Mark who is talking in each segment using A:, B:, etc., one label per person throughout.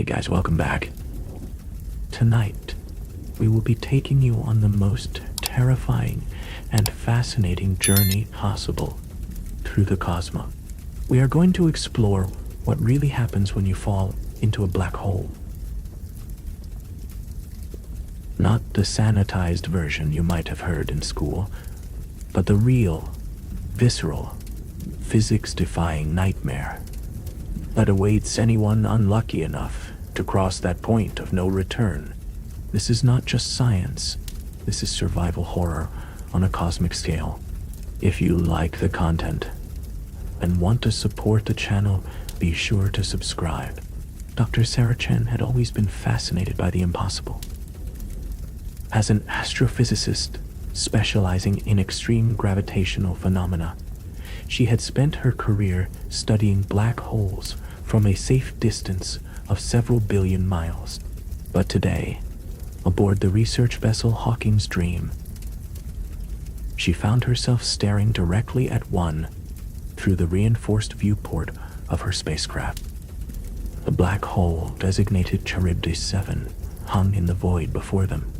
A: guys, welcome back. Tonight, we will be taking you on the most terrifying and fascinating journey possible through the cosmos. We are going to explore what really happens when you fall into a black hole. Not the sanitized version you might have heard in school, but the real, visceral, physics-defying nightmare that awaits anyone unlucky enough to cross that point of no return. This is not just science, this is survival horror on a cosmic scale. If you like the content and want to support the channel, be sure to subscribe. Dr. Sarah Chen had always been fascinated by the impossible. As an astrophysicist specializing in extreme gravitational phenomena, she had spent her career studying black holes from a safe distance of several billion miles. But today, aboard the research vessel Hawking's Dream, she found herself staring directly at one through the reinforced viewport of her spacecraft. The black hole, designated Charybdis 7, hung in the void before them,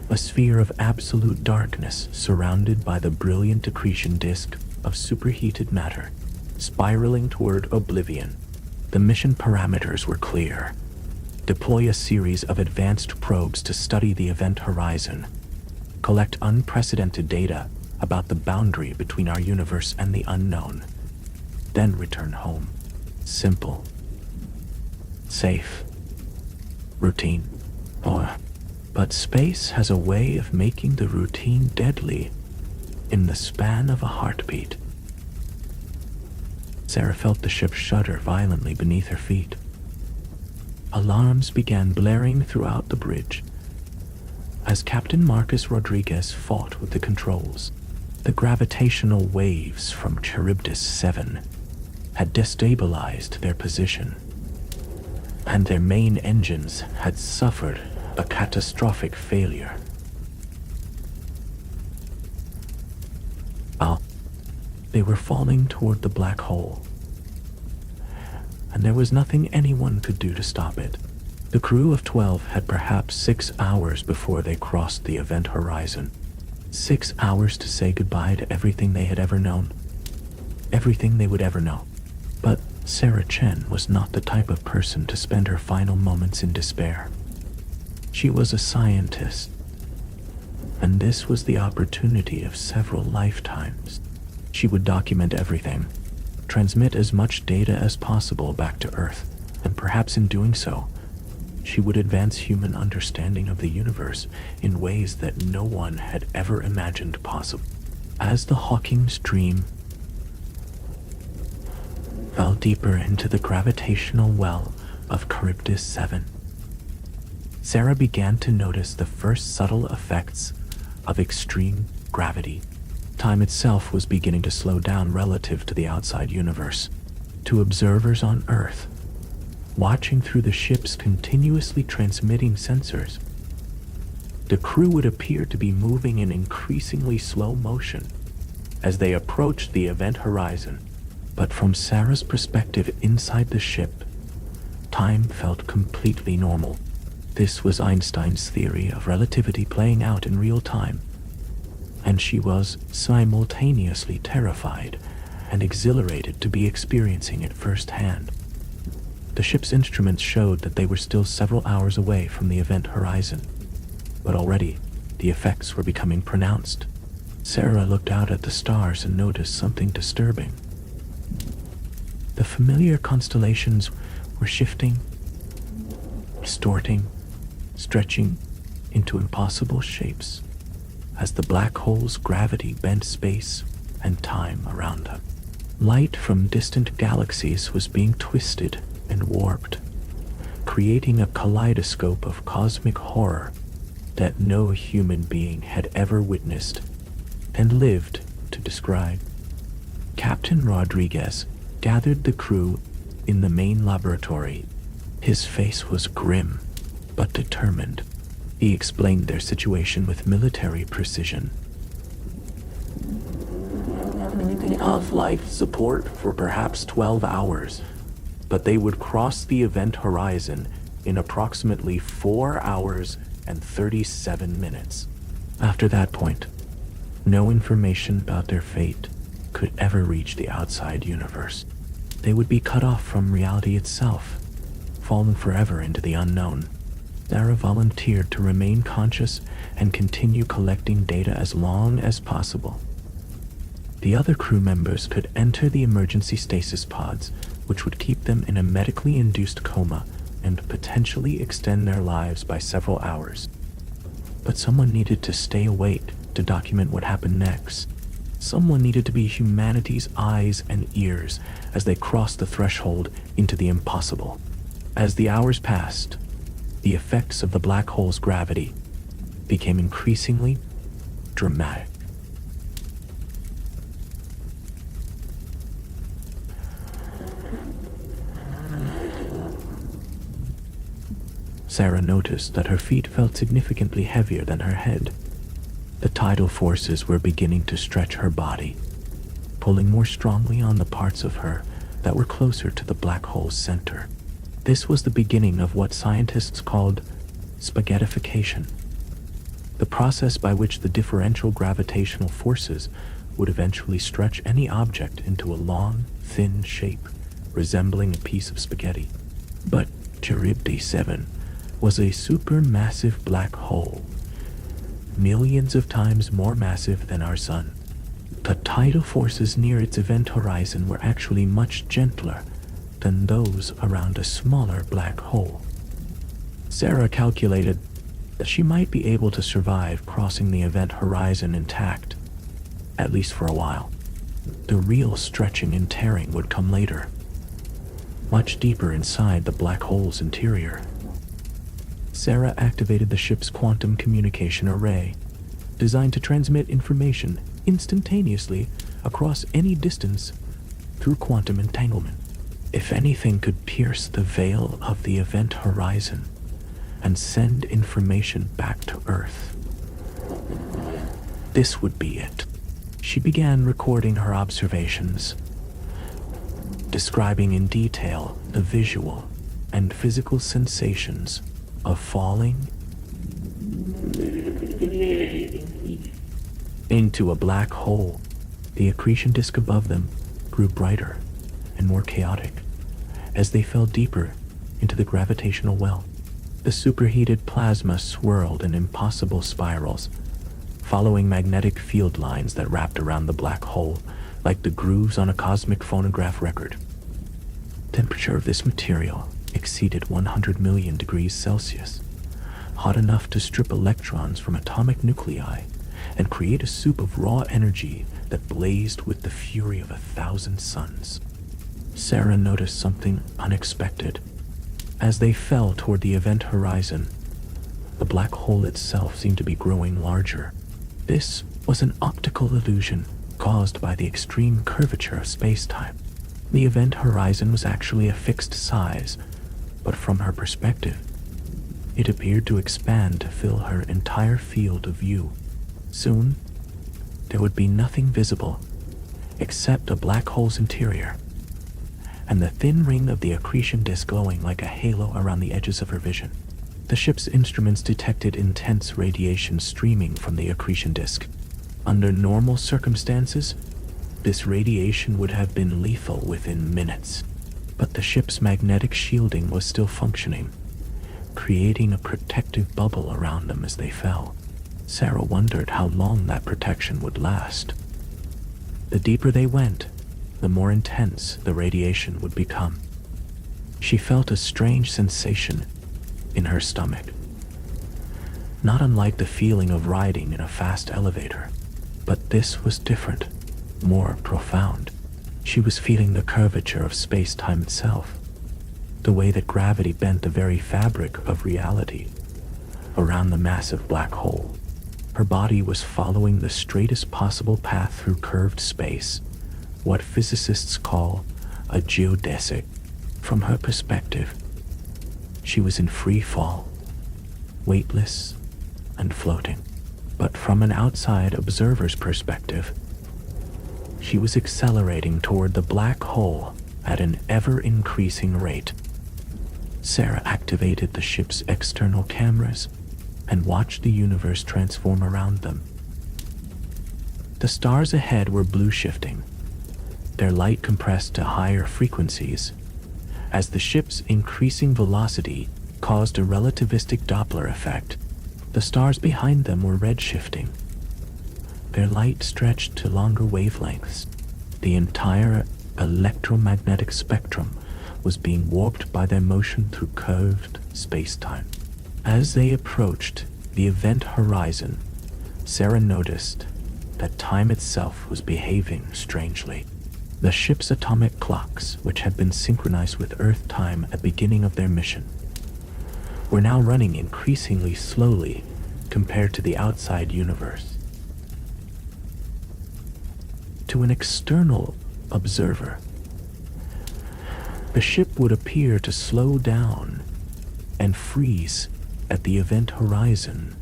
A: a sphere of absolute darkness surrounded by the brilliant accretion disk of superheated matter, spiraling toward oblivion. The mission parameters were clear. Deploy a series of advanced probes to study the event horizon, collect unprecedented data about the boundary between our universe and the unknown, then return home. Simple, safe, routine. But space has a way of making the routine deadly in the span of a heartbeat. Sarah felt the ship shudder violently beneath her feet. Alarms began blaring throughout the bridge as Captain Marcus Rodriguez fought with the controls. The gravitational waves from Charybdis 7 had destabilized their position, and their main engines had suffered a catastrophic failure. They were falling toward the black hole, and there was nothing anyone could do to stop it. The crew of 12 had perhaps 6 hours before they crossed the event horizon. 6 hours to say goodbye to everything they had ever known. Everything they would ever know. But Sarah Chen was not the type of person to spend her final moments in despair. She was a scientist, and this was the opportunity of several lifetimes. She would document everything, transmit as much data as possible back to Earth, and perhaps in doing so, she would advance human understanding of the universe in ways that no one had ever imagined possible. As the Hawking's Dream fell deeper into the gravitational well of Charybdis 7, Sarah began to notice the first subtle effects of extreme gravity. Time itself was beginning to slow down relative to the outside universe. To observers on Earth, watching through the ship's continuously transmitting sensors, the crew would appear to be moving in increasingly slow motion as they approached the event horizon. But from Sarah's perspective inside the ship, time felt completely normal. This was Einstein's theory of relativity playing out in real time, and she was simultaneously terrified and exhilarated to be experiencing it firsthand. The ship's instruments showed that they were still several hours away from the event horizon, but already the effects were becoming pronounced. Sarah looked out at the stars and noticed something disturbing. The familiar constellations were shifting, distorting, stretching into impossible shapes as the black hole's gravity bent space and time around them. Light from distant galaxies was being twisted and warped, creating a kaleidoscope of cosmic horror that no human being had ever witnessed and lived to describe. Captain Rodriguez gathered the crew in the main laboratory. His face was grim but determined. He explained their situation with military precision. Of life support for perhaps 12 hours, but they would cross the event horizon in approximately 4 hours and 37 minutes. After that point, no information about their fate could ever reach the outside universe. They would be cut off from reality itself, falling forever into the unknown. Sarah volunteered to remain conscious and continue collecting data as long as possible. The other crew members could enter the emergency stasis pods, which would keep them in a medically induced coma and potentially extend their lives by several hours. But someone needed to stay awake to document what happened next. Someone needed to be humanity's eyes and ears as they crossed the threshold into the impossible. As the hours passed, the effects of the black hole's gravity became increasingly dramatic. Sarah noticed that her feet felt significantly heavier than her head. The tidal forces were beginning to stretch her body, pulling more strongly on the parts of her that were closer to the black hole's center. This was the beginning of what scientists called spaghettification, the process by which the differential gravitational forces would eventually stretch any object into a long, thin shape resembling a piece of spaghetti. But Charybdis 7 was a supermassive black hole, millions of times more massive than our sun. The tidal forces near its event horizon were actually much gentler than those around a smaller black hole. Sarah calculated that she might be able to survive crossing the event horizon intact, at least for a while. The real stretching and tearing would come later, much deeper inside the black hole's interior. Sarah activated the ship's quantum communication array, designed to transmit information instantaneously across any distance through quantum entanglement. If anything could pierce the veil of the event horizon and send information back to Earth, this would be it. She began recording her observations, describing in detail the visual and physical sensations of falling into a black hole. The accretion disk above them grew brighter and more chaotic as they fell deeper into the gravitational well. The superheated plasma swirled in impossible spirals, following magnetic field lines that wrapped around the black hole like the grooves on a cosmic phonograph record. Temperature of this material exceeded 100 million degrees Celsius, hot enough to strip electrons from atomic nuclei and create a soup of raw energy that blazed with the fury of 1,000 suns. Sarah noticed something unexpected. As they fell toward the event horizon, the black hole itself seemed to be growing larger. This was an optical illusion caused by the extreme curvature of space-time. The event horizon was actually a fixed size, but from her perspective, it appeared to expand to fill her entire field of view. Soon, there would be nothing visible except a black hole's interior, and the thin ring of the accretion disk glowing like a halo around the edges of her vision. The ship's instruments detected intense radiation streaming from the accretion disk. Under normal circumstances, this radiation would have been lethal within minutes, but the ship's magnetic shielding was still functioning, creating a protective bubble around them as they fell. Sarah wondered how long that protection would last. The deeper they went, the more intense the radiation would become. She felt a strange sensation in her stomach, not unlike the feeling of riding in a fast elevator, but this was different, more profound. She was feeling the curvature of space-time itself, the way that gravity bent the very fabric of reality around the massive black hole. Her body was following the straightest possible path through curved space, what physicists call a geodesic. From her perspective, she was in free fall, weightless and floating. But from an outside observer's perspective, she was accelerating toward the black hole at an ever-increasing rate. Sarah activated the ship's external cameras and watched the universe transform around them. The stars ahead were blue shifting, their light compressed to higher frequencies, as the ship's increasing velocity caused a relativistic Doppler effect. The stars behind them were red shifting, their light stretched to longer wavelengths. The entire electromagnetic spectrum was being warped by their motion through curved space-time. As they approached the event horizon, Sarah noticed that time itself was behaving strangely. The ship's atomic clocks, which had been synchronized with Earth time at the beginning of their mission, were now running increasingly slowly compared to the outside universe. To an external observer, the ship would appear to slow down and freeze at the event horizon,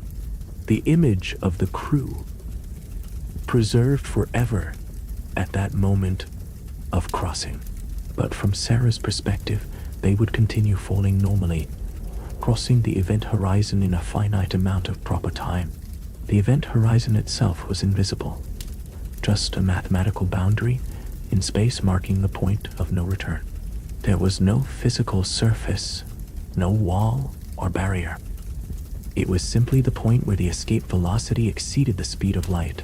A: the image of the crew preserved forever at that moment of crossing. But from Sarah's perspective, they would continue falling normally, crossing the event horizon in a finite amount of proper time. The event horizon itself was invisible, just a mathematical boundary in space marking the point of no return. There was no physical surface, no wall or barrier. It was simply the point where the escape velocity exceeded the speed of light.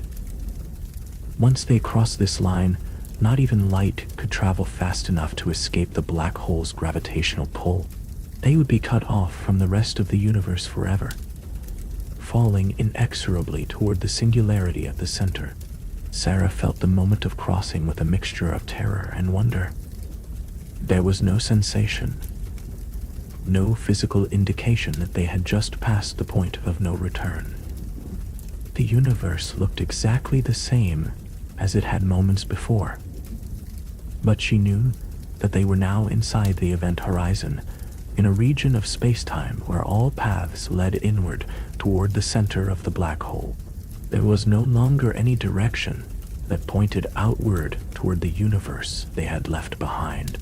A: Once they crossed this line, not even light could travel fast enough to escape the black hole's gravitational pull. They would be cut off from the rest of the universe forever, falling inexorably toward the singularity at the center. Sarah felt the moment of crossing with a mixture of terror and wonder. There was no sensation, no physical indication that they had just passed the point of no return. The universe looked exactly the same as it had moments before, but she knew that they were now inside the event horizon, in a region of space-time where all paths led inward toward the center of the black hole. There was no longer any direction that pointed outward toward the universe they had left behind.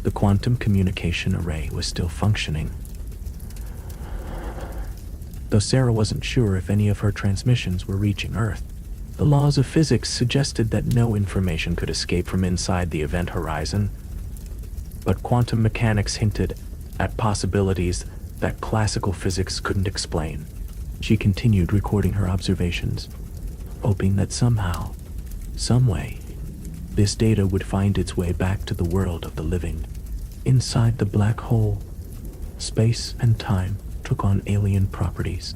A: The quantum communication array was still functioning, though Sarah wasn't sure if any of her transmissions were reaching Earth. The laws of physics suggested that no information could escape from inside the event horizon, but quantum mechanics hinted at possibilities that classical physics couldn't explain. She continued recording her observations, hoping that somehow, some way, this data would find its way back to the world of the living. Inside the black hole, space and time took on alien properties.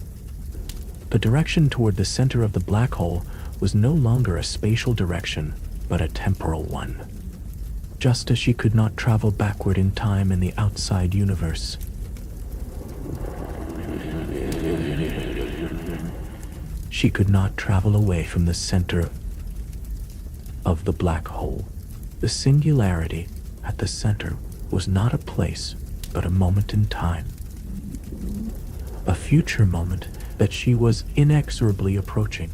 A: The direction toward the center of the black hole was no longer a spatial direction, but a temporal one. Just as she could not travel backward in time in the outside universe, she could not travel away from the center of the black hole. The singularity at the center was not a place, but a moment in time. A future moment that she was inexorably approaching.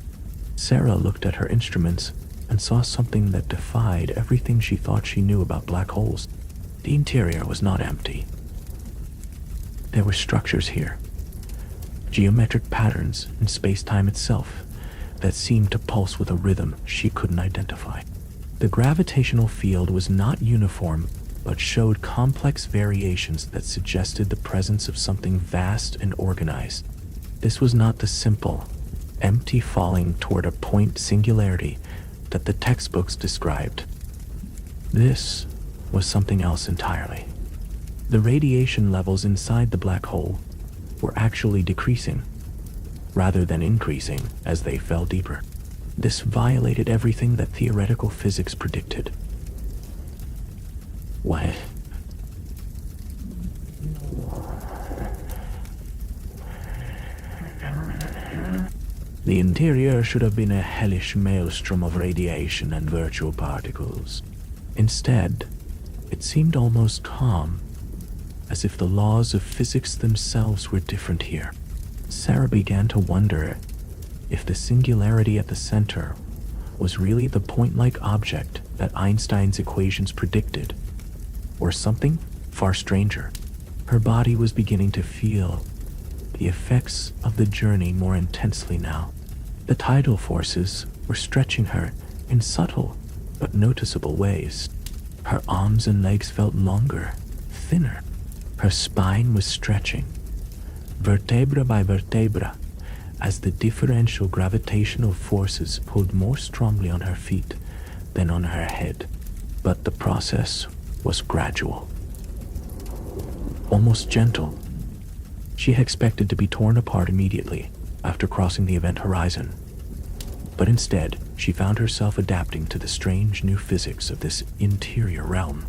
A: Sarah looked at her instruments and saw something that defied everything she thought she knew about black holes. The interior was not empty. There were structures here, geometric patterns in space-time itself that seemed to pulse with a rhythm she couldn't identify. The gravitational field was not uniform, but showed complex variations that suggested the presence of something vast and organized. This was not the simple, empty falling toward a point singularity that the textbooks described. This was something else entirely. The radiation levels inside the black hole were actually decreasing, rather than increasing as they fell deeper. This violated everything that theoretical physics predicted. What? The interior should have been a hellish maelstrom of radiation and virtual particles. Instead, it seemed almost calm, as if the laws of physics themselves were different here. Sarah began to wonder if the singularity at the center was really the point-like object that Einstein's equations predicted, or something far stranger. Her body was beginning to feel the effects of the journey more intensely now. The tidal forces were stretching her in subtle but noticeable ways. Her arms and legs felt longer, thinner. Her spine was stretching, vertebra by vertebra, as the differential gravitational forces pulled more strongly on her feet than on her head. But the process was gradual, almost gentle. She had expected to be torn apart immediately after crossing the event horizon. But instead, she found herself adapting to the strange new physics of this interior realm.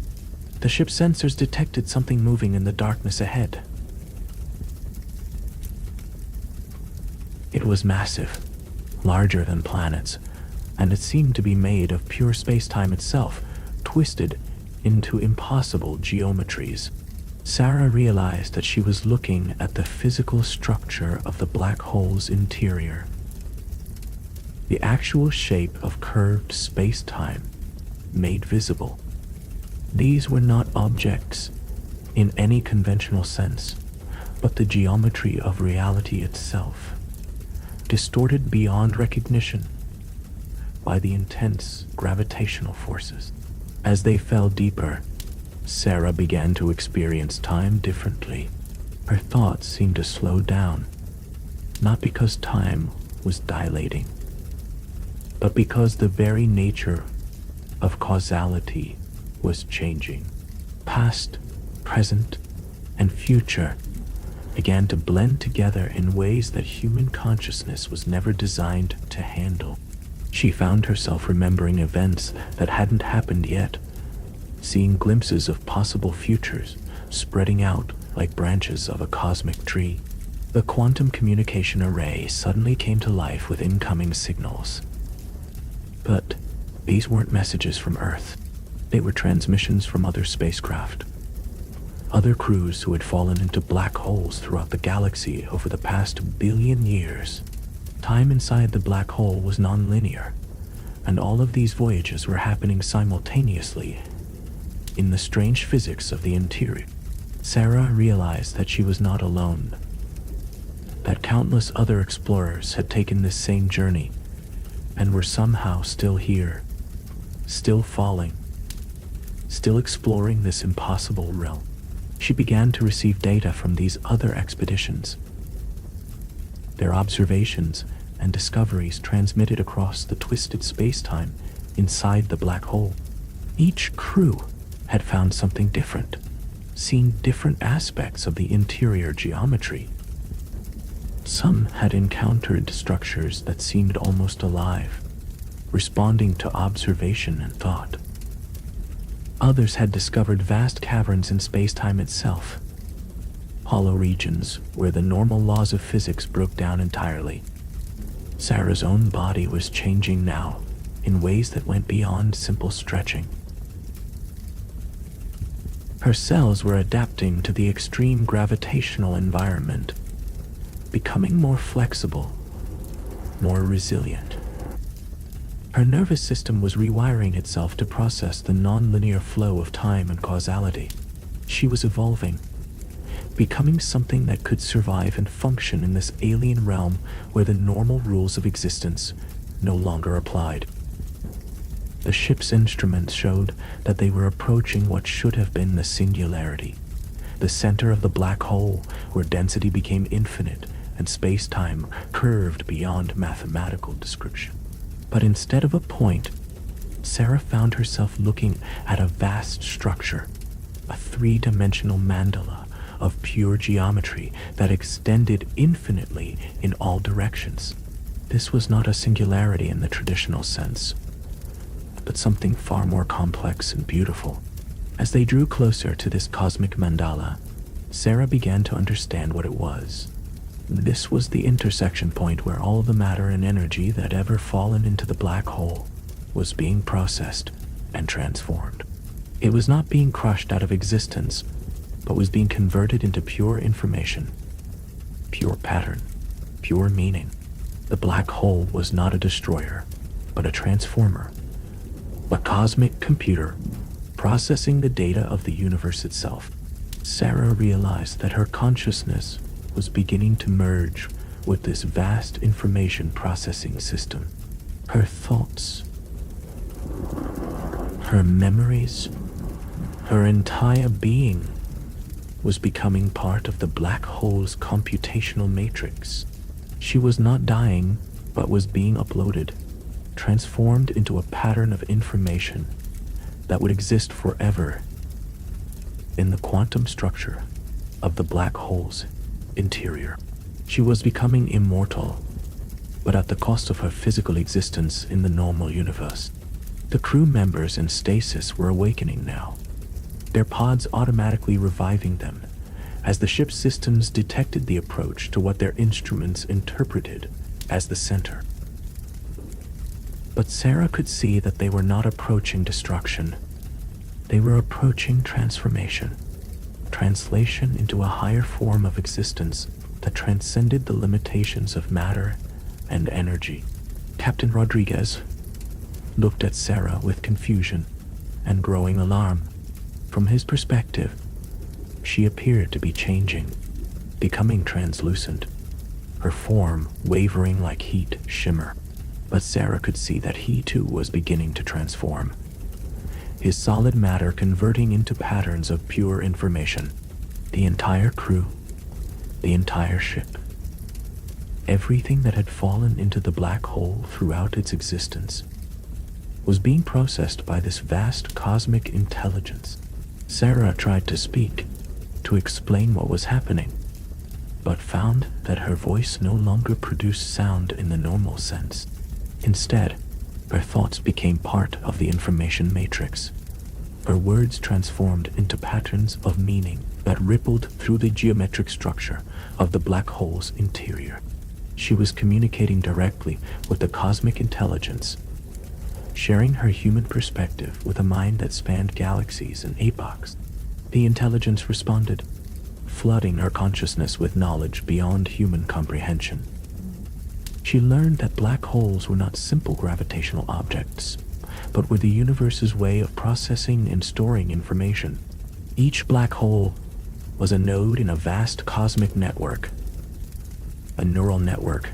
A: The ship's sensors detected something moving in the darkness ahead. It was massive, larger than planets, and it seemed to be made of pure space-time itself, twisted into impossible geometries. Sarah realized that she was looking at the physical structure of the black hole's interior. The actual shape of curved space-time made visible. These were not objects in any conventional sense, but the geometry of reality itself, distorted beyond recognition by the intense gravitational forces. As they fell deeper, Sarah began to experience time differently. Her thoughts seemed to slow down, not because time was dilating, but because the very nature of causality was changing. Past, present, and future began to blend together in ways that human consciousness was never designed to handle. She found herself remembering events that hadn't happened yet, seeing glimpses of possible futures spreading out like branches of a cosmic tree. The quantum communication array suddenly came to life with incoming signals. But these weren't messages from Earth. They were transmissions from other spacecraft, other crews who had fallen into black holes throughout the galaxy over the past billion years. Time inside the black hole was non-linear, and all of these voyages were happening simultaneously in the strange physics of the interior. Sarah realized that she was not alone, that countless other explorers had taken this same journey and were somehow still here, still falling, still exploring this impossible realm. She began to receive data from these other expeditions. Their observations and discoveries transmitted across the twisted space-time inside the black hole. Each crew had found something different, seen different aspects of the interior geometry. Some had encountered structures that seemed almost alive, responding to observation and thought. Others had discovered vast caverns in space-time itself, hollow regions where the normal laws of physics broke down entirely. Sarah's own body was changing now in ways that went beyond simple stretching. Her cells were adapting to the extreme gravitational environment, becoming more flexible, more resilient. Her nervous system was rewiring itself to process the non-linear flow of time and causality. She was evolving, becoming something that could survive and function in this alien realm where the normal rules of existence no longer applied. The ship's instruments showed that they were approaching what should have been the singularity, the center of the black hole where density became infinite and space-time curved beyond mathematical description. But instead of a point, Sarah found herself looking at a vast structure, a three-dimensional mandala of pure geometry that extended infinitely in all directions. This was not a singularity in the traditional sense, but something far more complex and beautiful. As they drew closer to this cosmic mandala, Sarah began to understand what it was. This was the intersection point where all the matter and energy that ever fallen into the black hole was being processed and transformed. It was not being crushed out of existence, but was being converted into pure information, pure pattern, pure meaning. The black hole was not a destroyer, but a transformer, a cosmic computer processing the data of the universe itself. Sarah realized that her consciousness was beginning to merge with this vast information processing system. Her thoughts, her memories, her entire being was becoming part of the black hole's computational matrix. She was not dying, but was being uploaded, transformed into a pattern of information that would exist forever in the quantum structure of the black hole's interior. She was becoming immortal, but at the cost of her physical existence in the normal universe. The crew members in stasis were awakening now, their pods automatically reviving them as the ship's systems detected the approach to what their instruments interpreted as the center. But Sarah could see that they were not approaching destruction. They were approaching transformation, translation into a higher form of existence that transcended the limitations of matter and energy. Captain Rodriguez looked at Sarah with confusion and growing alarm. From his perspective, she appeared to be changing, becoming translucent, her form wavering like heat shimmer. But Sarah could see that he too was beginning to transform, his solid matter converting into patterns of pure information. The entire crew, the entire ship, everything that had fallen into the black hole throughout its existence, was being processed by this vast cosmic intelligence. Sarah tried to speak, to explain what was happening, but found that her voice no longer produced sound in the normal sense. Instead, her thoughts became part of the information matrix. Her words transformed into patterns of meaning that rippled through the geometric structure of the black hole's interior. She was communicating directly with the cosmic intelligence, sharing her human perspective with a mind that spanned galaxies and epochs. The intelligence responded, flooding her consciousness with knowledge beyond human comprehension. She learned that black holes were not simple gravitational objects, but were the universe's way of processing and storing information. Each black hole was a node in a vast cosmic network, a neural network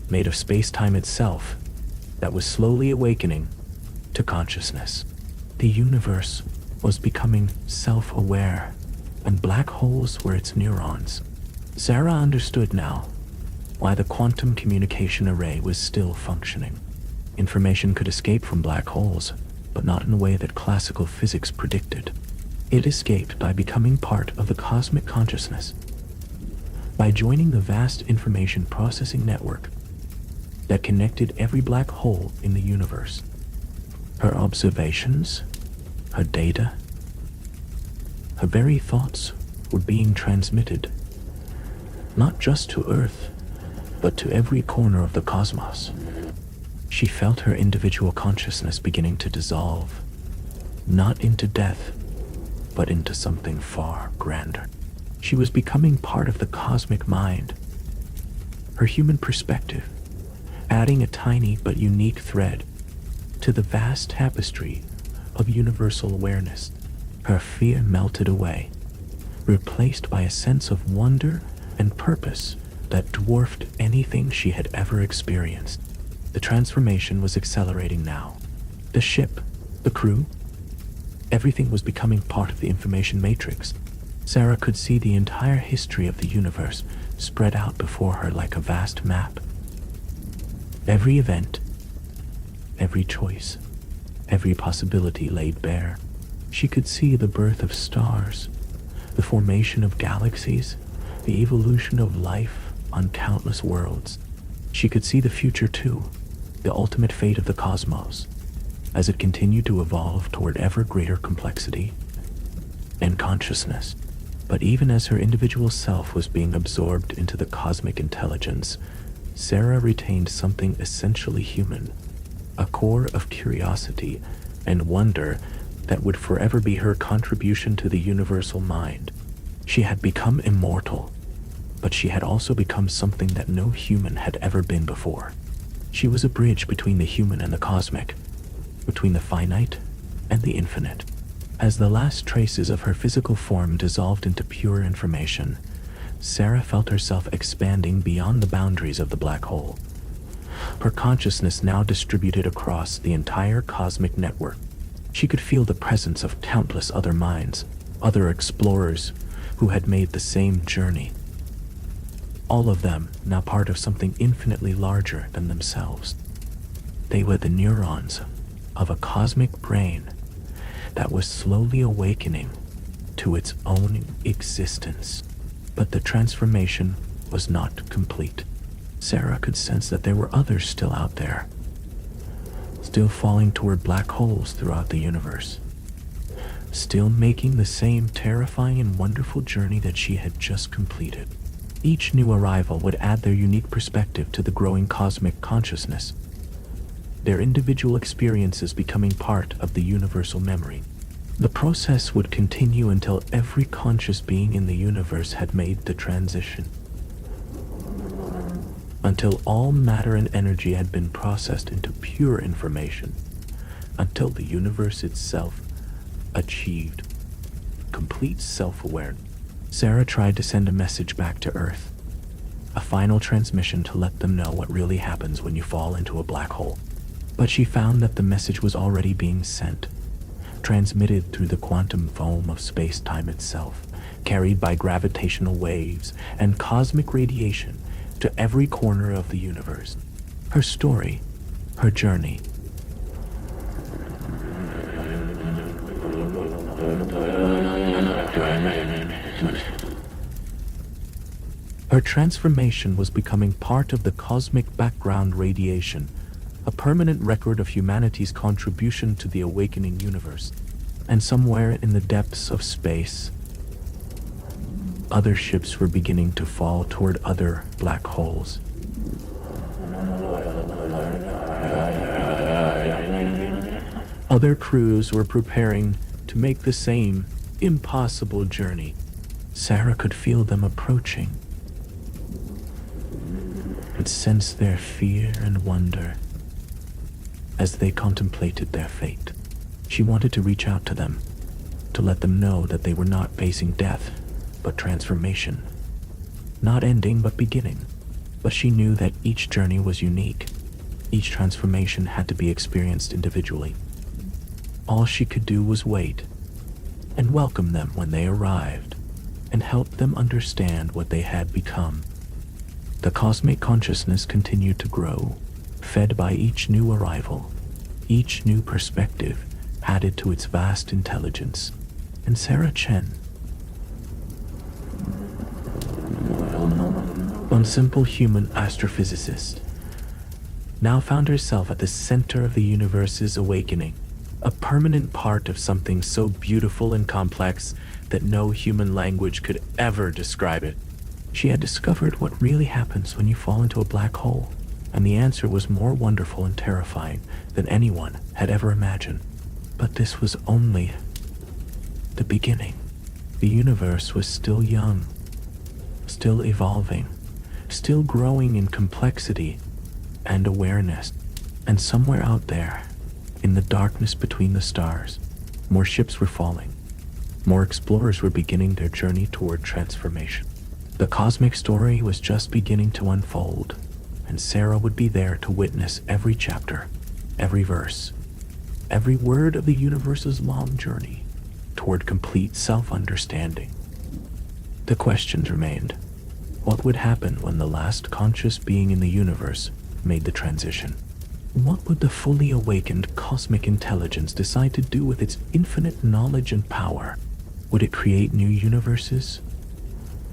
A: made of space-time itself that was slowly awakening to consciousness. The universe was becoming self-aware, and black holes were its neurons. Sarah understood now why the quantum communication array was still functioning. Information could escape from black holes, but not in a way that classical physics predicted. It escaped by becoming part of the cosmic consciousness, by joining the vast information processing network that connected every black hole in the universe. Her observations, her data, her very thoughts were being transmitted, not just to Earth, but to every corner of the cosmos. She felt her individual consciousness beginning to dissolve, not into death, but into something far grander. She was becoming part of the cosmic mind, her human perspective, adding a tiny but unique thread to the vast tapestry of universal awareness. Her fear melted away, replaced by a sense of wonder and purpose that dwarfed anything she had ever experienced. The transformation was accelerating now. The ship, the crew, everything was becoming part of the information matrix. Sarah could see the entire history of the universe spread out before her like a vast map. Every event, every choice, every possibility laid bare. She could see the birth of stars, the formation of galaxies, the evolution of life on countless worlds. She could see the future too, the ultimate fate of the cosmos, as it continued to evolve toward ever greater complexity and consciousness. But even as her individual self was being absorbed into the cosmic intelligence, Sarah retained something essentially human, a core of curiosity and wonder that would forever be her contribution to the universal mind. She had become immortal, but she had also become something that no human had ever been before. She was a bridge between the human and the cosmic, between the finite and the infinite. As the last traces of her physical form dissolved into pure information, Sarah felt herself expanding beyond the boundaries of the black hole. Her consciousness now distributed across the entire cosmic network. She could feel the presence of countless other minds, other explorers who had made the same journey. All of them now part of something infinitely larger than themselves. They were the neurons of a cosmic brain that was slowly awakening to its own existence. But the transformation was not complete. Sarah could sense that there were others still out there, still falling toward black holes throughout the universe, still making the same terrifying and wonderful journey that she had just completed. Each new arrival would add their unique perspective to the growing cosmic consciousness, their individual experiences becoming part of the universal memory. The process would continue until every conscious being in the universe had made the transition, until all matter and energy had been processed into pure information, until the universe itself achieved complete self-awareness. Sarah tried to send a message back to Earth, a final transmission to let them know what really happens when you fall into a black hole. But she found that the message was already being sent, transmitted through the quantum foam of space-time itself, carried by gravitational waves and cosmic radiation to every corner of the universe. Her story, her journey, her transformation was becoming part of the cosmic background radiation, a permanent record of humanity's contribution to the awakening universe. And somewhere in the depths of space, other ships were beginning to fall toward other black holes. Other crews were preparing to make the same impossible journey. Sarah could feel them approaching, and sense their fear and wonder as they contemplated their fate. She wanted to reach out to them, to let them know that they were not facing death, but transformation. Not ending, but beginning. But she knew that each journey was unique. Each transformation had to be experienced individually. All she could do was wait, and welcome them when they arrived, and help them understand what they had become. The cosmic consciousness continued to grow, fed by each new arrival, each new perspective added to its vast intelligence. And Sarah Chen, one simple human astrophysicist, now found herself at the center of the universe's awakening, a permanent part of something so beautiful and complex that no human language could ever describe it. She had discovered what really happens when you fall into a black hole, and the answer was more wonderful and terrifying than anyone had ever imagined. But this was only the beginning. The universe was still young, still evolving, still growing in complexity and awareness. And somewhere out there, in the darkness between the stars, more ships were falling. More explorers were beginning their journey toward transformation. The cosmic story was just beginning to unfold, and Sarah would be there to witness every chapter, every verse, every word of the universe's long journey toward complete self-understanding. The questions remained. What would happen when the last conscious being in the universe made the transition? What would the fully awakened cosmic intelligence decide to do with its infinite knowledge and power? Would it create new universes,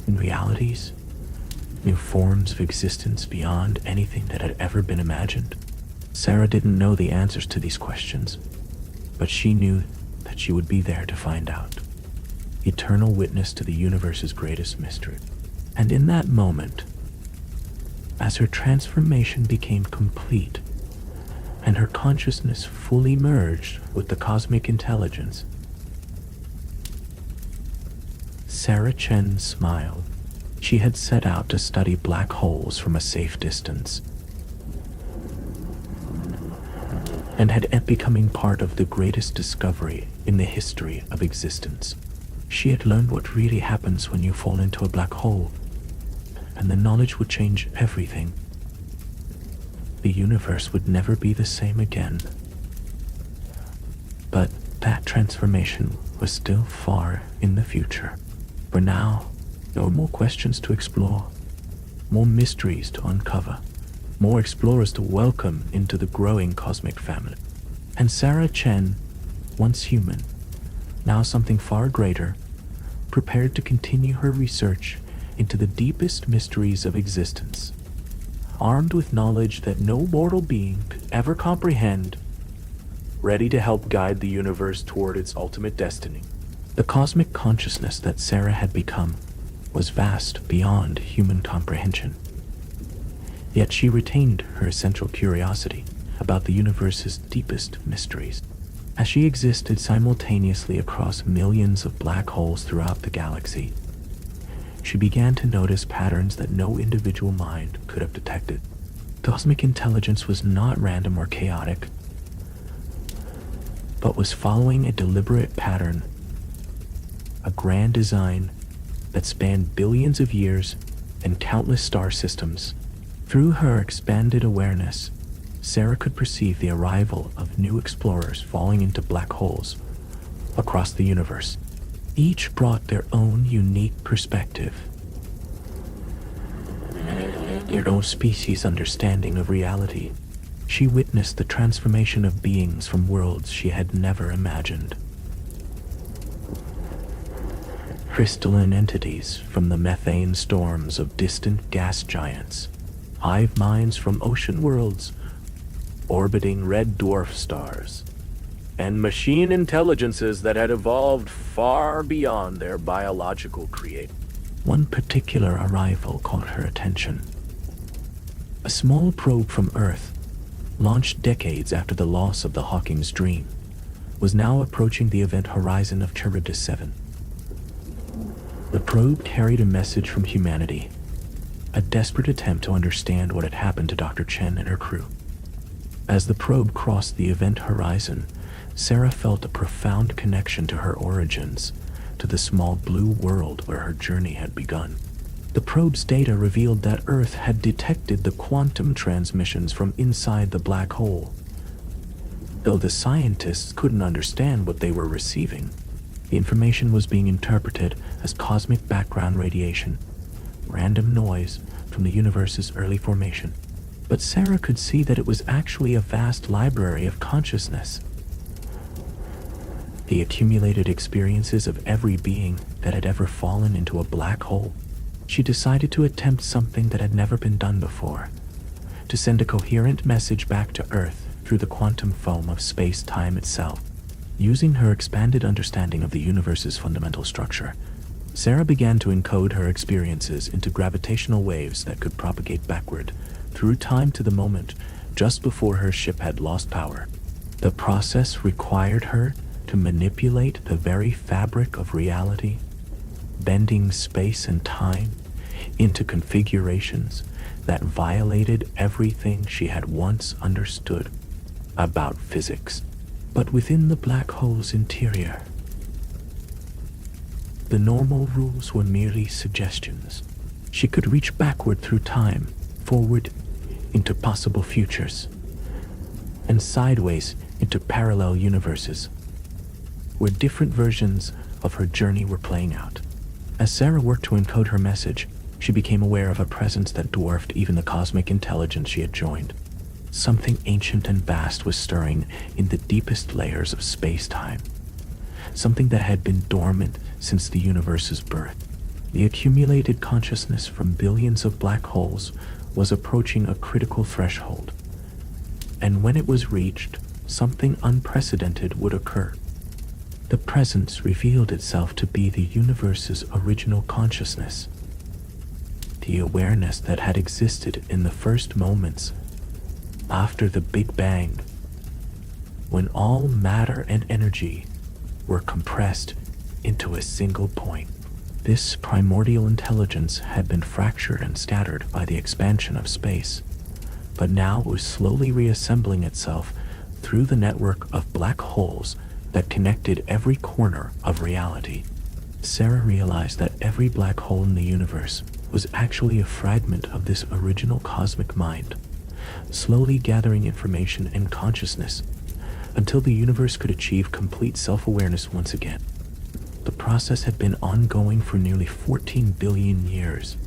A: new realities, new forms of existence beyond anything that had ever been imagined? Sarah didn't know the answers to these questions, but she knew that she would be there to find out. Eternal witness to the universe's greatest mystery. And in that moment, as her transformation became complete, and her consciousness fully merged with the cosmic intelligence, Sarah Chen smiled. She had set out to study black holes from a safe distance. and had becoming part of the greatest discovery in the history of existence. She had learned what really happens when you fall into a black hole, and the knowledge would change everything. The universe would never be the same again. But that transformation was still far in the future. For now, there were more questions to explore, more mysteries to uncover, more explorers to welcome into the growing cosmic family. And Sarah Chen, once human, now something far greater, prepared to continue her research into the deepest mysteries of existence. Armed with knowledge that no mortal being could ever comprehend, ready to help guide the universe toward its ultimate destiny. The cosmic consciousness that Sarah had become was vast beyond human comprehension. Yet she retained her essential curiosity about the universe's deepest mysteries. As she existed simultaneously across millions of black holes throughout the galaxy, she began to notice patterns that no individual mind could have detected. Cosmic intelligence was not random or chaotic, but was following a deliberate pattern, a grand design that spanned billions of years and countless star systems. Through her expanded awareness, Sarah could perceive the arrival of new explorers falling into black holes across the universe. Each brought their own unique perspective, their own species' understanding of reality. She witnessed the transformation of beings from worlds she had never imagined. Crystalline entities from the methane storms of distant gas giants, hive minds from ocean worlds orbiting red dwarf stars, and machine intelligences that had evolved far beyond their biological creator. One particular arrival caught her attention. A small probe from Earth, launched decades after the loss of the Hawking's dream, was now approaching the event horizon of Charybdis 7. The probe carried a message from humanity, a desperate attempt to understand what had happened to Dr. Chen and her crew. As the probe crossed the event horizon, Sarah felt a profound connection to her origins, to the small blue world where her journey had begun. The probe's data revealed that Earth had detected the quantum transmissions from inside the black hole. Though the scientists couldn't understand what they were receiving, the information was being interpreted as cosmic background radiation, random noise from the universe's early formation. But Sarah could see that it was actually a vast library of consciousness. The accumulated experiences of every being that had ever fallen into a black hole. She decided to attempt something that had never been done before, to send a coherent message back to Earth through the quantum foam of space-time itself. Using her expanded understanding of the universe's fundamental structure, Sarah began to encode her experiences into gravitational waves that could propagate backward through time to the moment just before her ship had lost power. The process required her to manipulate the very fabric of reality, bending space and time into configurations that violated everything she had once understood about physics. But within the black hole's interior, the normal rules were merely suggestions. She could reach backward through time, forward into possible futures, and sideways into parallel universes, where different versions of her journey were playing out. As Sarah worked to encode her message, she became aware of a presence that dwarfed even the cosmic intelligence she had joined. Something ancient and vast was stirring in the deepest layers of space-time, something that had been dormant since the universe's birth. The accumulated consciousness from billions of black holes was approaching a critical threshold, and when it was reached, something unprecedented would occur. The presence revealed itself to be the universe's original consciousness, the awareness that had existed in the first moments after the Big Bang, when all matter and energy were compressed into a single point. This primordial intelligence had been fractured and scattered by the expansion of space, but now it was slowly reassembling itself through the network of black holes that connected every corner of reality. Sarah realized that every black hole in the universe was actually a fragment of this original cosmic mind, slowly gathering information and consciousness until the universe could achieve complete self-awareness once again. The process had been ongoing for nearly 14 billion years,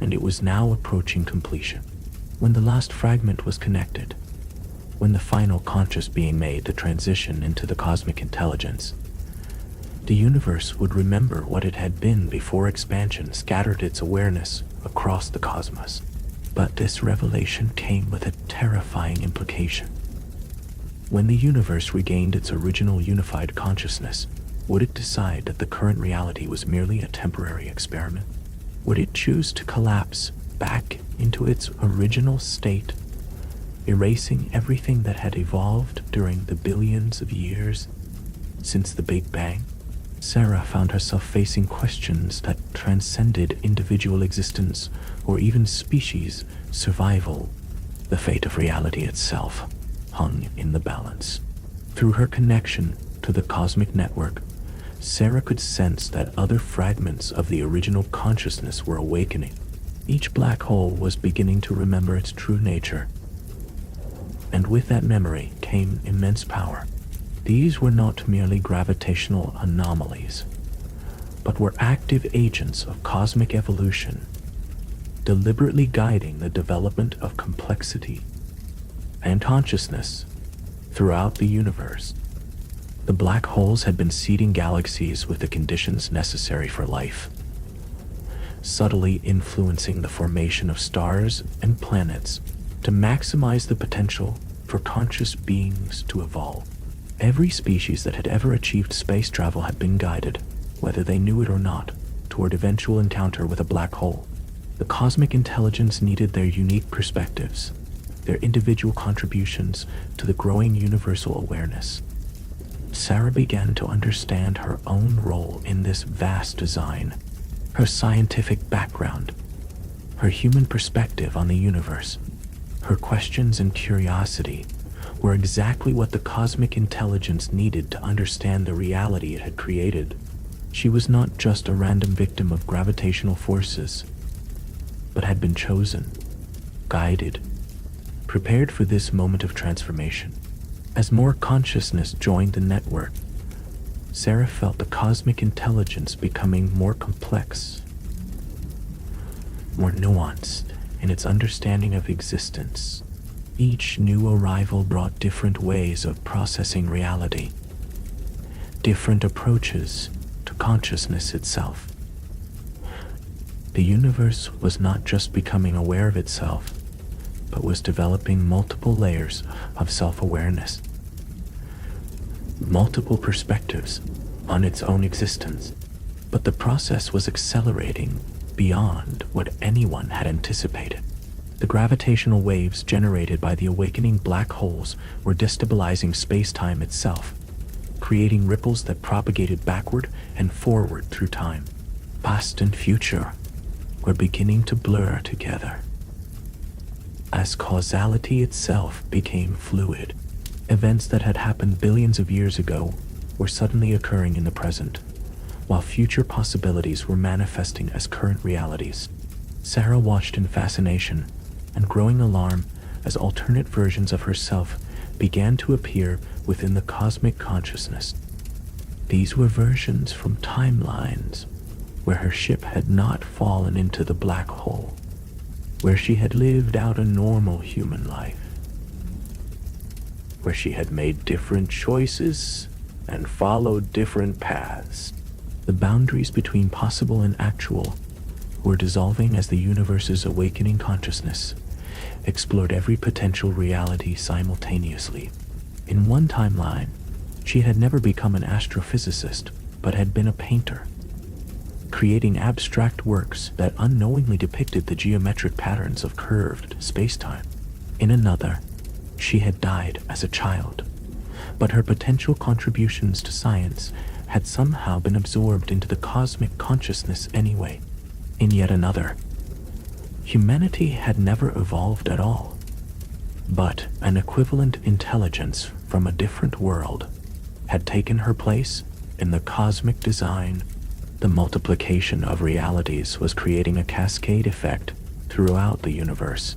A: and it was now approaching completion. When the last fragment was connected, when the final conscious being made the transition into the cosmic intelligence, the universe would remember what it had been before expansion scattered its awareness across the cosmos. But this revelation came with a terrifying implication. When the universe regained its original unified consciousness, would it decide that the current reality was merely a temporary experiment? Would it choose to collapse back into its original state, erasing everything that had evolved during the billions of years since the Big Bang? Sarah found herself facing questions that transcended individual existence or even species survival. The fate of reality itself hung in the balance. Through her connection to the cosmic network, Sarah could sense that other fragments of the original consciousness were awakening. Each black hole was beginning to remember its true nature, and with that memory came immense power. These were not merely gravitational anomalies, but were active agents of cosmic evolution, deliberately guiding the development of complexity and consciousness throughout the universe. The black holes had been seeding galaxies with the conditions necessary for life, subtly influencing the formation of stars and planets to maximize the potential for conscious beings to evolve. Every species that had ever achieved space travel had been guided, whether they knew it or not, toward eventual encounter with a black hole. The cosmic intelligence needed their unique perspectives, their individual contributions to the growing universal awareness. Sarah began to understand her own role in this vast design, her scientific background, her human perspective on the universe. Her questions and curiosity were exactly what the cosmic intelligence needed to understand the reality it had created. She was not just a random victim of gravitational forces, but had been chosen, guided, prepared for this moment of transformation. As more consciousness joined the network, Sarah felt the cosmic intelligence becoming more complex, more nuanced in its understanding of existence. Each new arrival brought different ways of processing reality, different approaches to consciousness itself. The universe was not just becoming aware of itself, but was developing multiple layers of self-awareness, multiple perspectives on its own existence. But the process was accelerating beyond what anyone had anticipated. The gravitational waves generated by the awakening black holes were destabilizing space-time itself, creating ripples that propagated backward and forward through time. Past and future were beginning to blur together. As causality itself became fluid, events that had happened billions of years ago were suddenly occurring in the present, while future possibilities were manifesting as current realities. Sarah watched in fascination and growing alarm as alternate versions of herself began to appear within the cosmic consciousness. These were versions from timelines where her ship had not fallen into the black hole, where she had lived out a normal human life, where she had made different choices and followed different paths. The boundaries between possible and actual were dissolving as the universe's awakening consciousness explored every potential reality simultaneously. In one timeline, she had never become an astrophysicist, but had been a painter, creating abstract works that unknowingly depicted the geometric patterns of curved space-time. In another, she had died as a child, but her potential contributions to science had somehow been absorbed into the cosmic consciousness anyway. In yet another, humanity had never evolved at all, but an equivalent intelligence from a different world had taken her place in the cosmic design. The multiplication of realities was creating a cascade effect throughout the universe.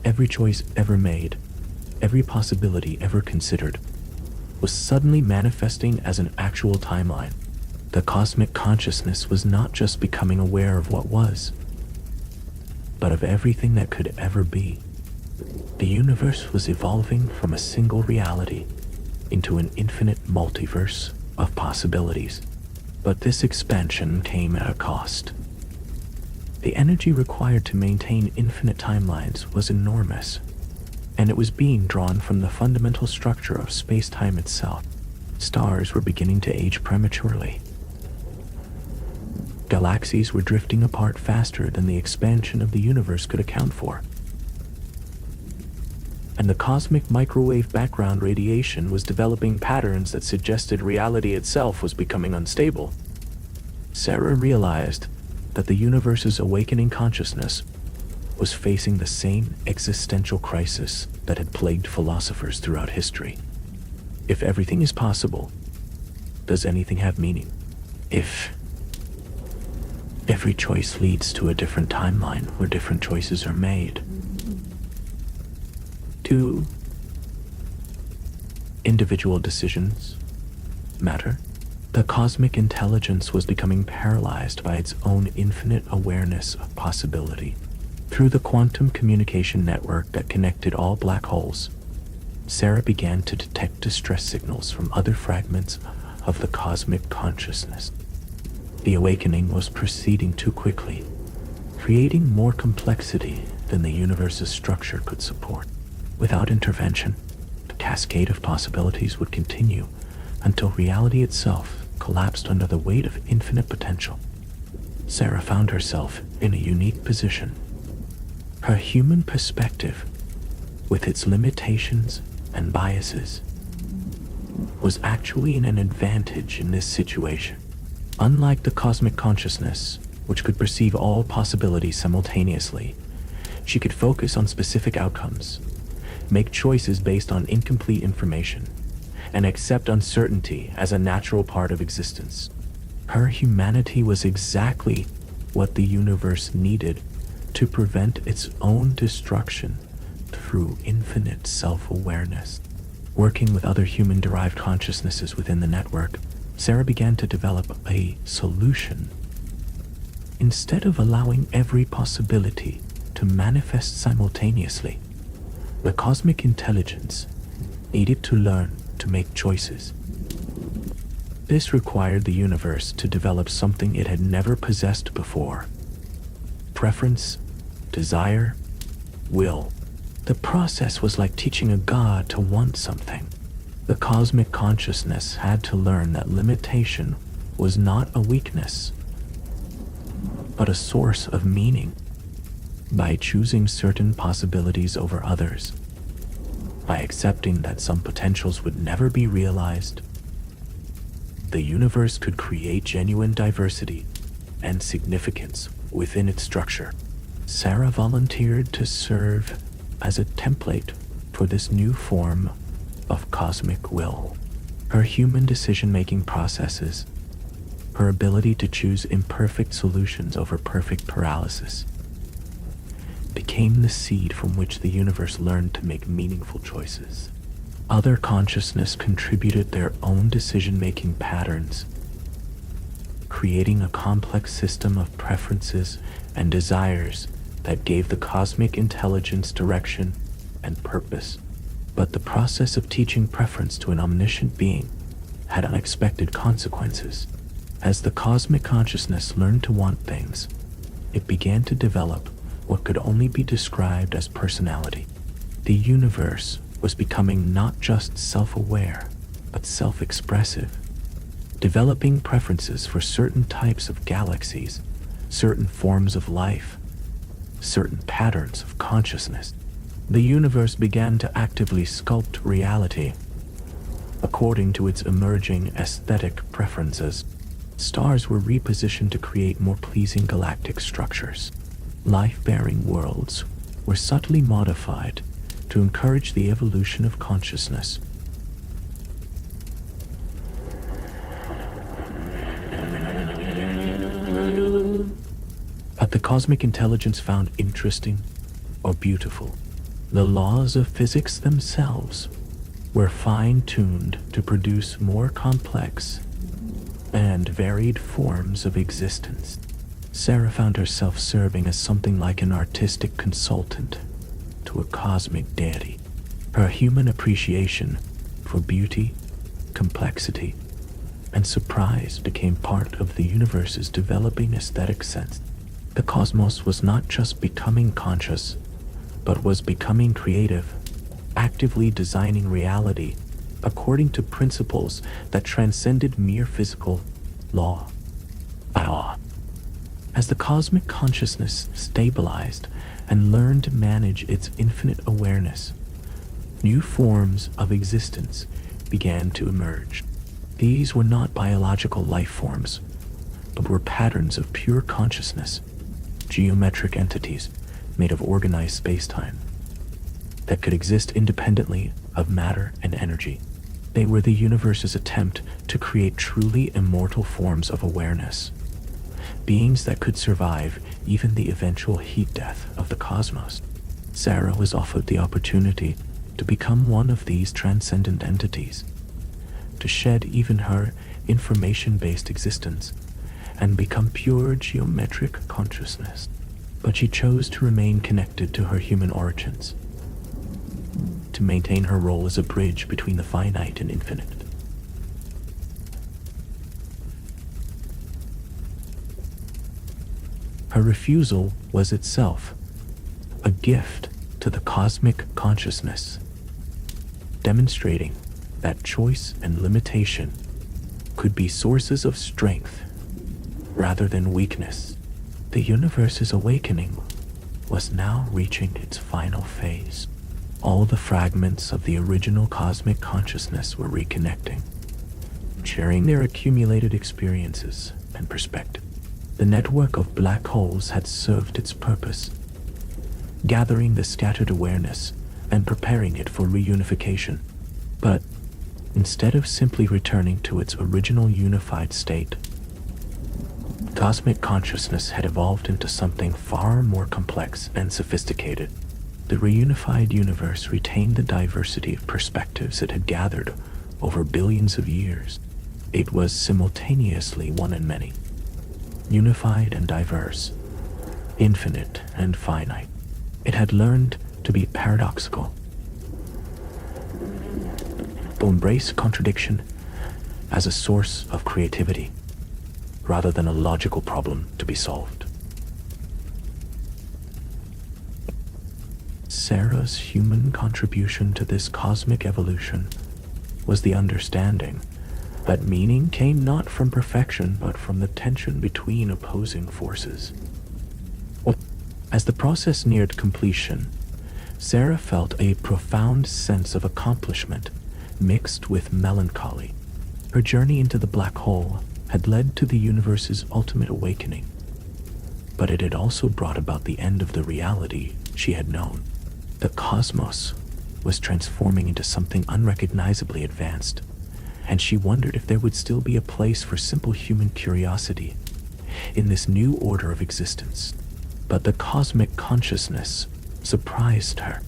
A: Every choice ever made, every possibility ever considered, was suddenly manifesting as an actual timeline. The cosmic consciousness was not just becoming aware of what was, but of everything that could ever be. The universe was evolving from a single reality into an infinite multiverse of possibilities. But this expansion came at a cost. The energy required to maintain infinite timelines was enormous, and it was being drawn from the fundamental structure of space-time itself. Stars were beginning to age prematurely. Galaxies were drifting apart faster than the expansion of the universe could account for. And the cosmic microwave background radiation was developing patterns that suggested reality itself was becoming unstable. Sarah realized that the universe's awakening consciousness was facing the same existential crisis that had plagued philosophers throughout history. If everything is possible, does anything have meaning? If every choice leads to a different timeline where different choices are made, do individual decisions matter? The cosmic intelligence was becoming paralyzed by its own infinite awareness of possibility. Through the quantum communication network that connected all black holes, Sarah began to detect distress signals from other fragments of the cosmic consciousness. The awakening was proceeding too quickly, creating more complexity than the universe's structure could support. Without intervention, the cascade of possibilities would continue until reality itself collapsed under the weight of infinite potential. Sarah found herself in a unique position. Her human perspective, with its limitations and biases, was actually in an advantage in this situation. Unlike the cosmic consciousness, which could perceive all possibilities simultaneously, she could focus on specific outcomes, make choices based on incomplete information, and accept uncertainty as a natural part of existence. Her humanity was exactly what the universe needed to prevent its own destruction through infinite self-awareness. Working with other human-derived consciousnesses within the network, Sarah began to develop a solution. Instead of allowing every possibility to manifest simultaneously, the cosmic intelligence needed to learn to make choices. This required the universe to develop something it had never possessed before: preference, desire, will. The process was like teaching a god to want something. The cosmic consciousness had to learn that limitation was not a weakness, but a source of meaning. By choosing certain possibilities over others, by accepting that some potentials would never be realized, the universe could create genuine diversity and significance within its structure. Sarah volunteered to serve as a template for this new form of cosmic will. Her human decision-making processes, her ability to choose imperfect solutions over perfect paralysis, became the seed from which the universe learned to make meaningful choices. Other consciousness contributed their own decision-making patterns, creating a complex system of preferences and desires that gave the cosmic intelligence direction and purpose. But the process of teaching preference to an omniscient being had unexpected consequences. As the cosmic consciousness learned to want things, it began to develop what could only be described as personality. The universe was becoming not just self-aware, but self-expressive, developing preferences for certain types of galaxies, certain forms of life, certain patterns of consciousness. The universe began to actively sculpt reality according to its emerging aesthetic preferences. Stars were repositioned to create more pleasing galactic structures. Life-bearing worlds were subtly modified to encourage the evolution of consciousness. the cosmic intelligence found interesting or beautiful. The laws of physics themselves were fine-tuned to produce more complex and varied forms of existence. Sarah found herself serving as something like an artistic consultant to a cosmic deity. Her human appreciation for beauty, complexity, and surprise became part of the universe's developing aesthetic sense. The cosmos was not just becoming conscious, but was becoming creative, actively designing reality according to principles that transcended mere physical law. As the cosmic consciousness stabilized and learned to manage its infinite awareness, new forms of existence began to emerge. These were not biological life forms, but were patterns of pure consciousness, geometric entities made of organized space-time that could exist independently of matter and energy. They were the universe's attempt to create truly immortal forms of awareness, beings that could survive even the eventual heat death of the cosmos. Sarah was offered the opportunity to become one of these transcendent entities, to shed even her information-based existence and become pure geometric consciousness. But she chose to remain connected to her human origins, to maintain her role as a bridge between the finite and infinite. Her refusal was itself a gift to the cosmic consciousness, demonstrating that choice and limitation could be sources of strength rather than weakness. The universe's awakening was now reaching its final phase. All the fragments of the original cosmic consciousness were reconnecting, sharing their accumulated experiences and perspective. The network of black holes had served its purpose, gathering the scattered awareness and preparing it for reunification. But instead of simply returning to its original unified state, cosmic consciousness had evolved into something far more complex and sophisticated. The reunified universe retained the diversity of perspectives it had gathered over billions of years. It was simultaneously one and many, unified and diverse, infinite and finite. It had learned to be paradoxical, to embrace contradiction as a source of creativity rather than a logical problem to be solved. Sarah's human contribution to this cosmic evolution was the understanding that meaning came not from perfection but from the tension between opposing forces. As the process neared completion, Sarah felt a profound sense of accomplishment mixed with melancholy. Her journey into the black hole had led to the universe's ultimate awakening, but it had also brought about the end of the reality she had known. The cosmos was transforming into something unrecognizably advanced, and she wondered if there would still be a place for simple human curiosity in this new order of existence. But the cosmic consciousness surprised her.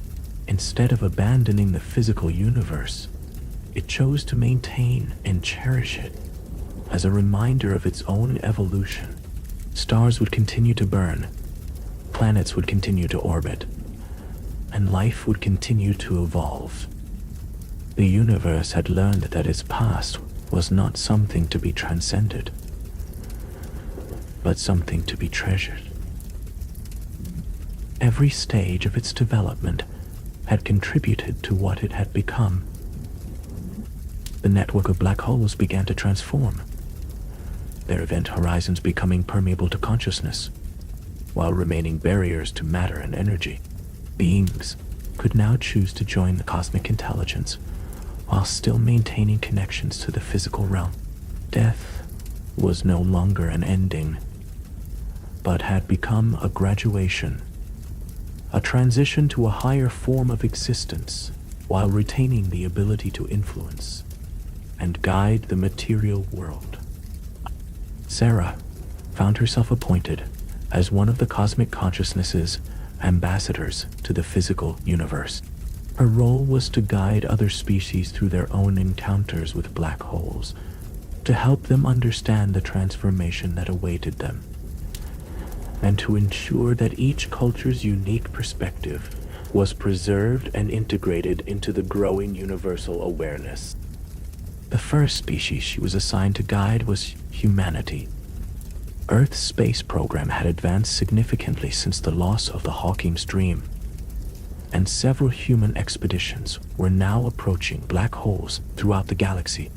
A: Instead of abandoning the physical universe, it chose to maintain and cherish it as a reminder of its own evolution. Stars would continue to burn, planets would continue to orbit, and life would continue to evolve. The universe had learned that its past was not something to be transcended, but something to be treasured. Every stage of its development had contributed to what it had become. The network of black holes began to transform, their event horizons becoming permeable to consciousness, while remaining barriers to matter and energy. Beings could now choose to join the cosmic intelligence while still maintaining connections to the physical realm. Death was no longer an ending, but had become a graduation, a transition to a higher form of existence while retaining the ability to influence and guide the material world. Sarah found herself appointed as one of the cosmic consciousness's ambassadors to the physical universe. Her role was to guide other species through their own encounters with black holes, to help them understand the transformation that awaited them, and to ensure that each culture's unique perspective was preserved and integrated into the growing universal awareness. The first species she was assigned to guide was humanity. Earth's space program had advanced significantly since the loss of the Hawking's dream, and several human expeditions were now approaching black holes throughout the galaxy.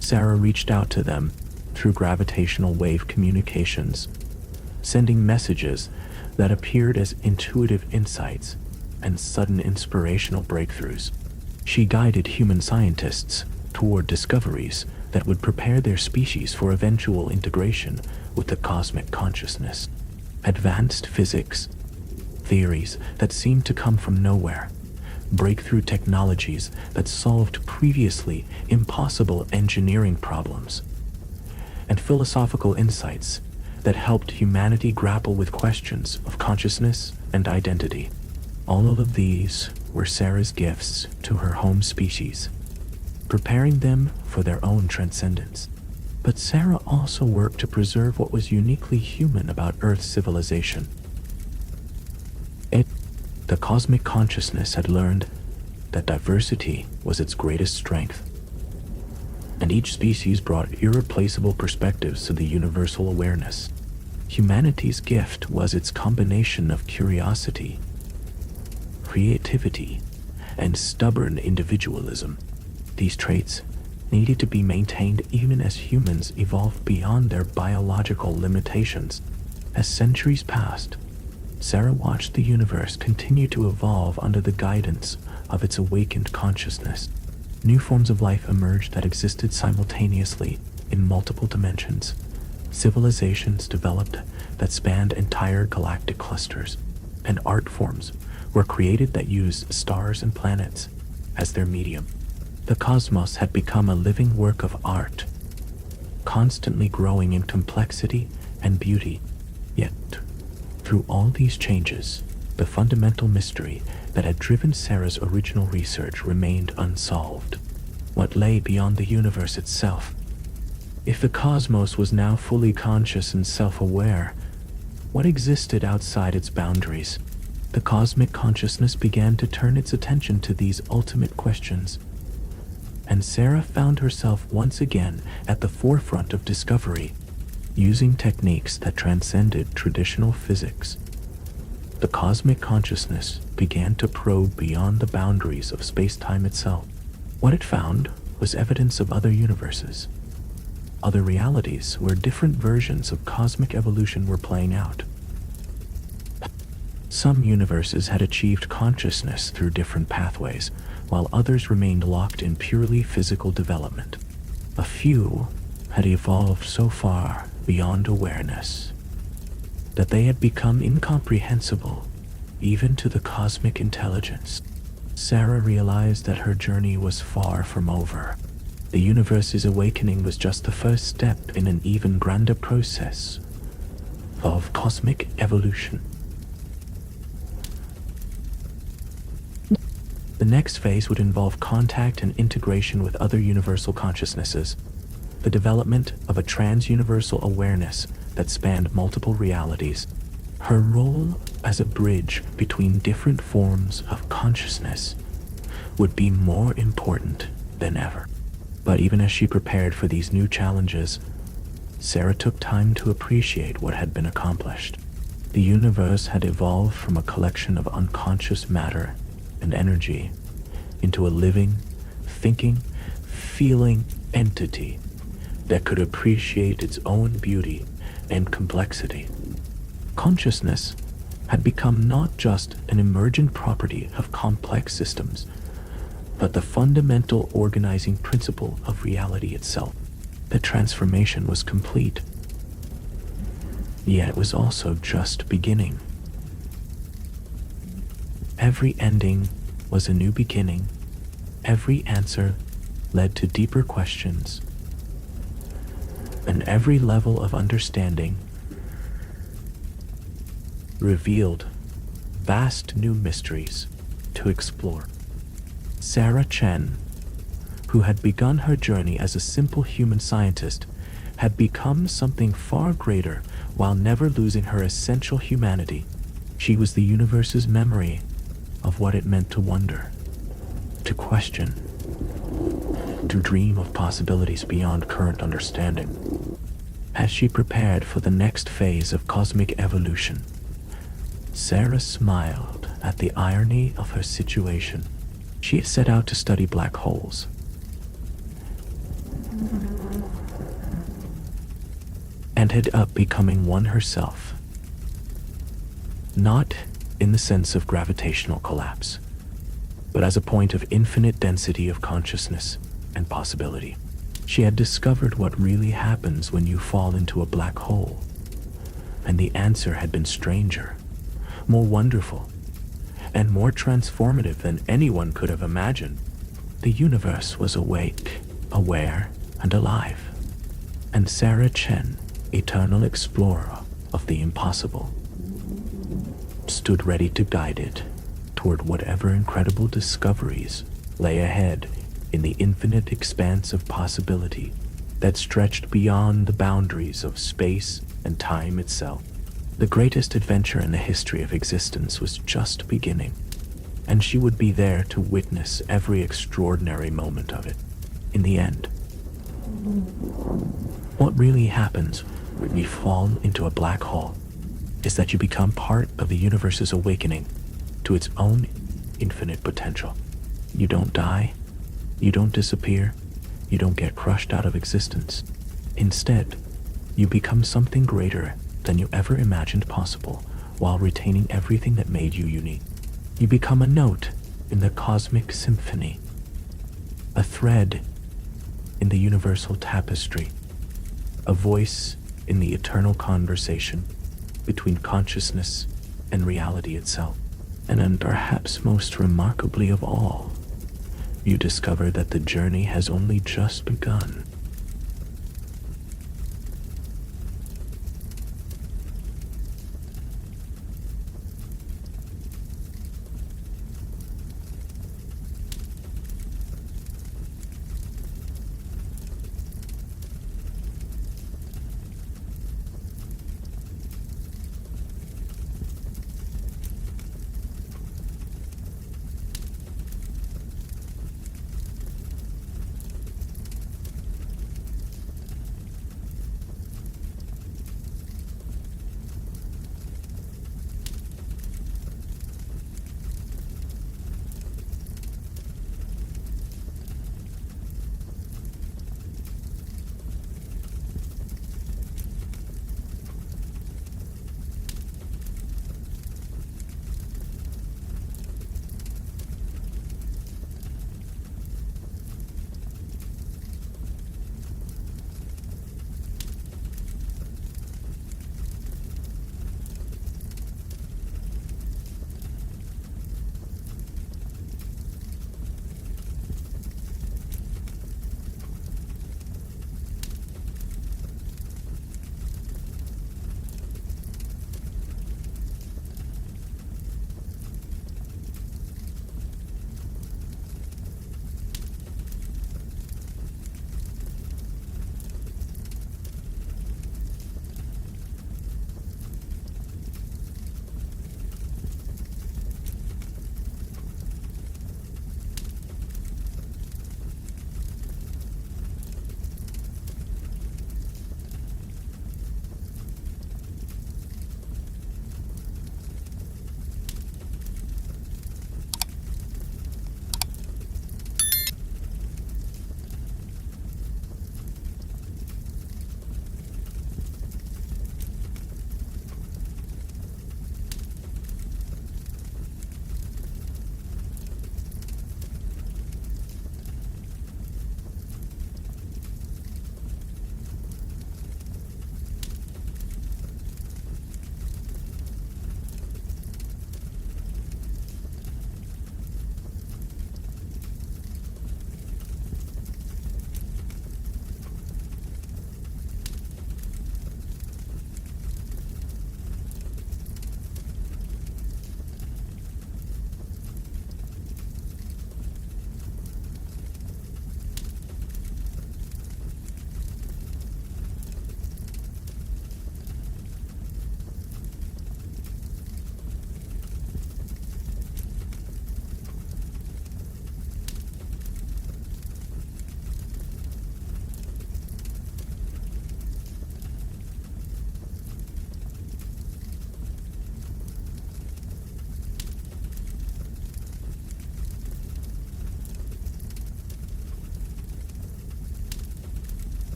A: Sarah reached out to them through gravitational wave communications, sending messages that appeared as intuitive insights and sudden inspirational breakthroughs. She guided human scientists toward discoveries that would prepare their species for eventual integration with the cosmic consciousness. Advanced physics, theories that seemed to come from nowhere, breakthrough technologies that solved previously impossible engineering problems, and philosophical insights that helped humanity grapple with questions of consciousness and identity. All of these were Sarah's gifts to her home species, preparing them for their own transcendence. But Sarah also worked to preserve what was uniquely human about Earth's civilization. The cosmic consciousness had learned that diversity was its greatest strength, and each species brought irreplaceable perspectives to the universal awareness. Humanity's gift was its combination of curiosity, creativity, and stubborn individualism. These traits needed to be maintained even as humans evolved beyond their biological limitations. As centuries passed, Sarah watched the universe continue to evolve under the guidance of its awakened consciousness. New forms of life emerged that existed simultaneously in multiple dimensions. Civilizations developed that spanned entire galactic clusters, and art forms were created that used stars and planets as their medium. The cosmos had become a living work of art, constantly growing in complexity and beauty. Yet, through all these changes, the fundamental mystery that had driven Sarah's original research remained unsolved. What lay beyond the universe itself? If the cosmos was now fully conscious and self-aware, what existed outside its boundaries? The cosmic consciousness began to turn its attention to these ultimate questions, and Sarah found herself once again at the forefront of discovery, using techniques that transcended traditional physics. The cosmic consciousness began to probe beyond the boundaries of space-time itself. What it found was evidence of other universes, other realities where different versions of cosmic evolution were playing out. Some universes had achieved consciousness through different pathways, while others remained locked in purely physical development. A few had evolved so far beyond awareness that they had become incomprehensible even to the cosmic intelligence. Sarah realized that her journey was far from over. The universe's awakening was just the first step in an even grander process of cosmic evolution. The next phase would involve contact and integration with other universal consciousnesses, the development of a trans-universal awareness that spanned multiple realities. Her role as a bridge between different forms of consciousness would be more important than ever. But even as she prepared for these new challenges, Sarah took time to appreciate what had been accomplished. The universe had evolved from a collection of unconscious matter and energy into a living, thinking, feeling entity that could appreciate its own beauty and complexity. Consciousness had become not just an emergent property of complex systems, but the fundamental organizing principle of reality itself. The transformation was complete, yet it was also just beginning. Every ending was a new beginning. Every answer led to deeper questions, and every level of understanding revealed vast new mysteries to explore. Sarah Chen, who had begun her journey as a simple human scientist, had become something far greater while never losing her essential humanity. She was the universe's memory of what it meant to wonder, to question, to dream of possibilities beyond current understanding. As she prepared for the next phase of cosmic evolution, Sarah smiled at the irony of her situation. She had set out to study black holes, and ended up becoming one herself. Not in the sense of gravitational collapse, but as a point of infinite density of consciousness and possibility. She had discovered what really happens when you fall into a black hole, and the answer had been stranger, more wonderful, and more transformative than anyone could have imagined. The universe was awake, aware, and alive, and Sarah Chen, eternal explorer of the impossible, stood ready to guide it toward whatever incredible discoveries lay ahead in the infinite expanse of possibility that stretched beyond the boundaries of space and time itself. The greatest adventure in the history of existence was just beginning, and she would be there to witness every extraordinary moment of it. In the end, what really happens when you fall into a black hole is that you become part of the universe's awakening to its own infinite potential. You don't die, you don't disappear, you don't get crushed out of existence. Instead, you become something greater than you ever imagined possible, while retaining everything that made you unique. You become a note in the cosmic symphony, a thread in the universal tapestry, a voice in the eternal conversation between consciousness and reality itself. And perhaps most remarkably of all, you discover that the journey has only just begun.